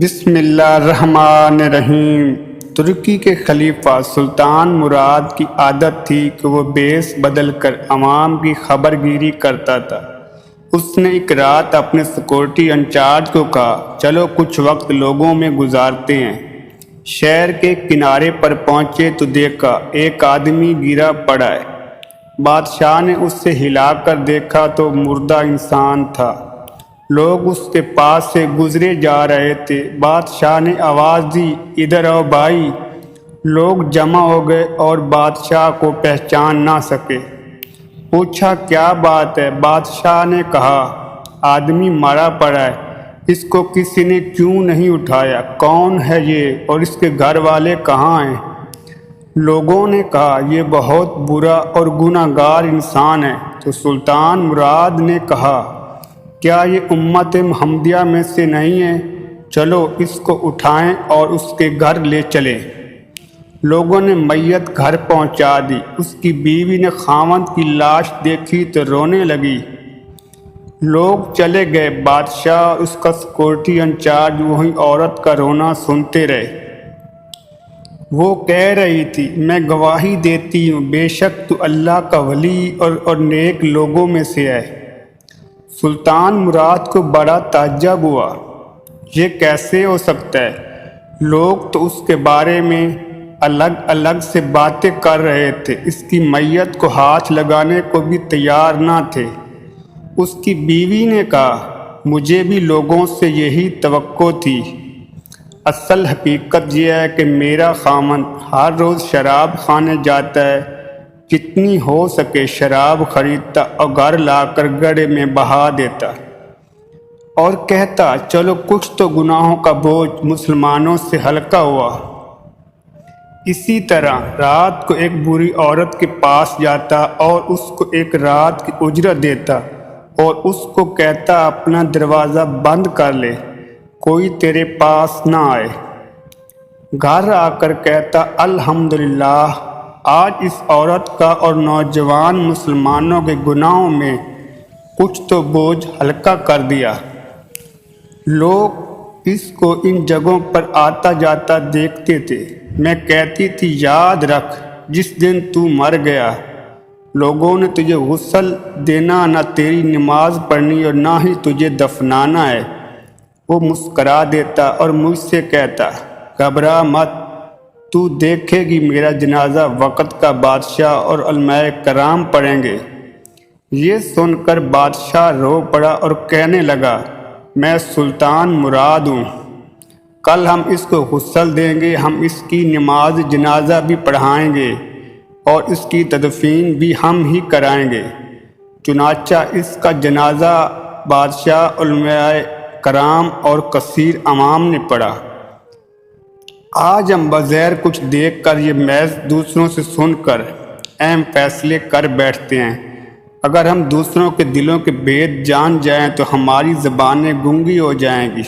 بسم اللہ الرحمن الرحیم۔ ترکی کے خلیفہ سلطان مراد کی عادت تھی کہ وہ بیس بدل کر عوام کی خبر گیری کرتا تھا۔ اس نے ایک رات اپنے سیکورٹی انچارج کو کہا، چلو کچھ وقت لوگوں میں گزارتے ہیں۔ شہر کے کنارے پر پہنچے تو دیکھا ایک آدمی گرا پڑا ہے۔ بادشاہ نے اس سے ہلا کر دیکھا تو مردہ انسان تھا۔ لوگ اس کے پاس سے گزرے جا رہے تھے۔ بادشاہ نے آواز دی، ادھر آؤ بھائی۔ لوگ جمع ہو گئے اور بادشاہ کو پہچان نہ سکے۔ پوچھا کیا بات ہے؟ بادشاہ نے کہا آدمی مرا پڑا ہے، اس کو کسی نے کیوں نہیں اٹھایا؟ کون ہے یہ اور اس کے گھر والے کہاں ہیں؟ لوگوں نے کہا یہ بہت برا اور گناہ گار انسان ہے۔ تو سلطان مراد نے کہا کیا یہ امت محمدیہ میں سے نہیں ہے؟ چلو اس کو اٹھائیں اور اس کے گھر لے چلیں۔ لوگوں نے میت گھر پہنچا دی۔ اس کی بیوی نے خاوند کی لاش دیکھی تو رونے لگی۔ لوگ چلے گئے۔ بادشاہ اور اس کا سیکورٹی انچارج وہی عورت کا رونا سنتے رہے۔ وہ کہہ رہی تھی میں گواہی دیتی ہوں بے شک تو اللہ کا ولی اور نیک لوگوں میں سے ہے۔ سلطان مراد کو بڑا تعجب ہوا، یہ کیسے ہو سکتا ہے؟ لوگ تو اس کے بارے میں الگ الگ سے باتیں کر رہے تھے، اس کی میت کو ہاتھ لگانے کو بھی تیار نہ تھے۔ اس کی بیوی نے کہا مجھے بھی لوگوں سے یہی توقع تھی۔ اصل حقیقت یہ ہے کہ میرا خاوند ہر روز شراب خانے جاتا ہے، جتنی ہو سکے شراب خریدتا اور گھر لا کر گڑھے میں بہا دیتا اور کہتا چلو کچھ تو گناہوں کا بوجھ مسلمانوں سے ہلکا ہوا۔ اسی طرح رات کو ایک بری عورت کے پاس جاتا اور اس کو ایک رات کی اجرت دیتا اور اس کو کہتا اپنا دروازہ بند کر لے، کوئی تیرے پاس نہ آئے۔ گھر آ کر کہتا الحمدللہ آج اس عورت کا اور نوجوان مسلمانوں کے گناہوں میں کچھ تو بوجھ ہلکا کر دیا۔ لوگ اس کو ان جگہوں پر آتا جاتا دیکھتے تھے۔ میں کہتی تھی یاد رکھ جس دن تو مر گیا لوگوں نے تجھے غسل دینا، نہ تیری نماز پڑھنی اور نہ ہی تجھے دفنانا ہے۔ وہ مسکرا دیتا اور مجھ سے کہتا گھبرا مت، تو دیکھے گی میرا جنازہ وقت کا بادشاہ اور علماء کرام پڑھیں گے۔ یہ سن کر بادشاہ رو پڑا اور کہنے لگا میں سلطان مراد ہوں، کل ہم اس کو غسل دیں گے، ہم اس کی نماز جنازہ بھی پڑھائیں گے اور اس کی تدفین بھی ہم ہی کرائیں گے۔ چنانچہ اس کا جنازہ بادشاہ، علماء کرام اور کثیر عوام نے پڑھا۔ آج ہم بغیر کچھ دیکھ کر یہ محض دوسروں سے سن کر اہم فیصلے کر بیٹھتے ہیں۔ اگر ہم دوسروں کے دلوں کے بھید جان جائیں تو ہماری زبانیں گونگی ہو جائیں گی۔